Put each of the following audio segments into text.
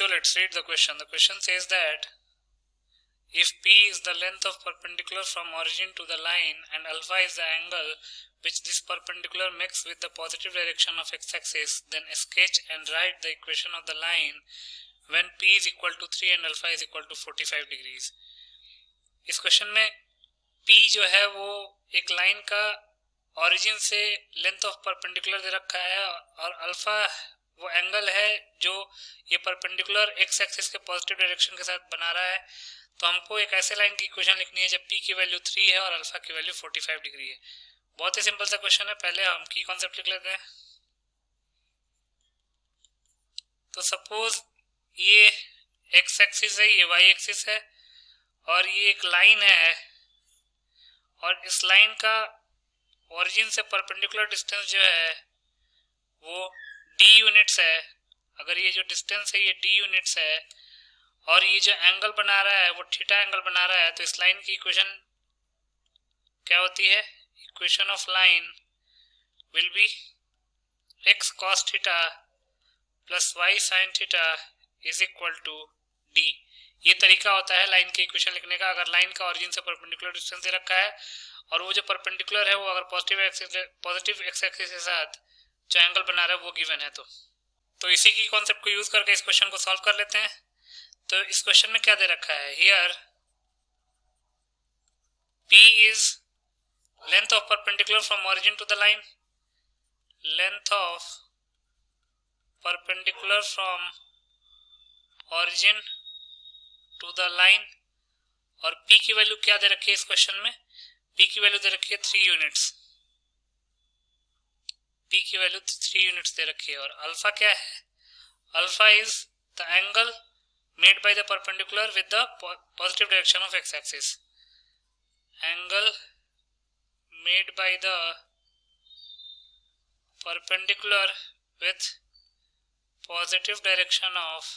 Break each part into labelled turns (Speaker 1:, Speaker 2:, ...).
Speaker 1: So let's read the question. The question says that if P is the length of perpendicular from origin to the line and alpha is the angle which this perpendicular makes with the positive direction of x-axis, then sketch and write the equation of the line when P is equal to 3 and alpha is equal to 45 degrees. इस question में P जो है वो एक line का origin से length of perpendicular दे रखा है और अल्फा वो एंगल है जो ये परपेंडिकुलर एक्स एक्सिस के पॉजिटिव डायरेक्शन के साथ बना रहा है. तो हमको एक ऐसे लाइन की इक्वेशन लिखनी है जब P की वैल्यू 3 है और अल्फा की वैल्यू 45 डिग्री है. बहुत ही सिंपल सा क्वेश्चन है. पहले हम की कॉन्सेप्ट लिख लेते हैं. तो सपोज ये एक्स एक्सिस है, ये वाई एक्सिस है और ये एक लाइन है और इस लाइन का ओरिजिन से परपेंडिकुलर डिस्टेंस जो है वो d यूनिट्स है. अगर ये जो डिस्टेंस है ये d यूनिट्स है और ये जो एंगल बना रहा है वो थीटा एंगल बना रहा है, तो इस लाइन की इक्वेशन क्या होती है? Equation of line will be x cos theta plus y sin theta is equal to d. ये तरीका होता है लाइन की इक्वेशन लिखने का. अगर लाइन का ओरिजिन से परपेंडिकुलर डिस्टेंस दे रखा है और वो जो परपेंडिकुलर है वो अगर पॉजिटिव एक्स एक्सिस के साथ जो एंगल बना रहा है वो गिवन है. तो इसी की कॉन्सेप्ट को यूज करके इस क्वेश्चन को सॉल्व कर लेते हैं. तो इस क्वेश्चन में क्या दे रखा है? Here P is length of perpendicular from origin to the line, length of perpendicular from origin to the line. और P की वैल्यू क्या दे रखी है इस क्वेश्चन में? P की वैल्यू दे रखी है 3 यूनिट्स. P की वैल्यू 3 यूनिट्स दे रखी है. और अल्फा क्या है? Alpha is the angle made by the perpendicular with the positive direction of x-axis. Angle made by the perpendicular with positive direction of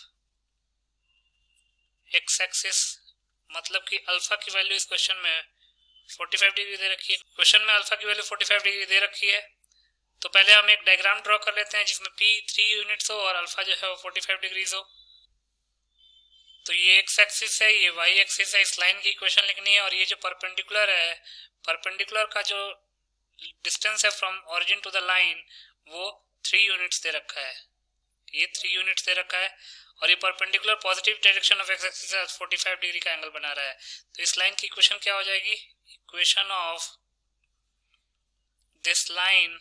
Speaker 1: x-axis. मतलब कि अल्फा की वैल्यू इस क्वेश्चन में 45 डिग्री दे रखी है. क्वेश्चन में अल्फा की वैल्यू 45 डिग्री दे रखी है. तो पहले हम एक डायग्राम ड्रॉ कर लेते हैं जिसमें P 3 यूनिट्स हो और अल्फा जो है वो 45 डिग्रीज हो. तो ये एक्स एक्सिस है, ये वाई एक्सिस है. इस लाइन की इक्वेशन लिखनी है और ये जो परपेंडिकुलर है, परपेंडिकुलर का जो डिस्टेंस है from origin to the line वो 3 यूनिट्स दे रखा है. ये 3 यूनिट्स दे रखा है और ये perpendicular positive direction of x axis से 45 डिग्री का एंगल बना रहा है. तो इस लाइन की इक्वेशन क्या हो जाएगी? Equation of this line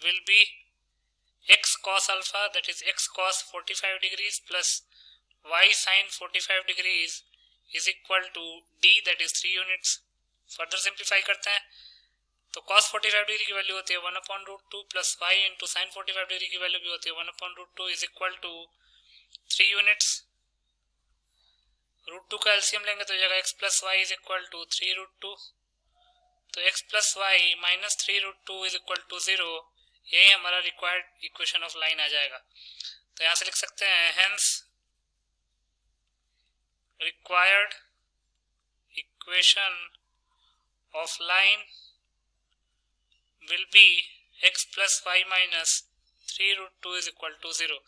Speaker 1: will be x cos alpha, that is x cos 45 degrees plus y sin 45 degrees is equal to d, that is 3 units. Further simplify करते हैं तो cos 45 डिग्री की value होती है 1/√2 plus y into sin 45 degree की value भी होती है 1/√2 इज इक्वल टू 3 यूनिट्स. √2 का एलसीएम लेंगे तो जाएगा x plus y is equal to 3√2. तो x plus y minus 3√2 is equal to 0. यही हमारा रिक्वायर्ड इक्वेशन ऑफ लाइन आ जाएगा. तो यहां से लिख सकते हैं hence required equation of line will be x plus y minus 3√2 is equal to 0.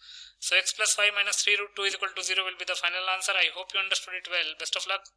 Speaker 1: So x plus y minus 3√2 is equal to 0 will be the final answer. I hope you understood it well. Best of luck.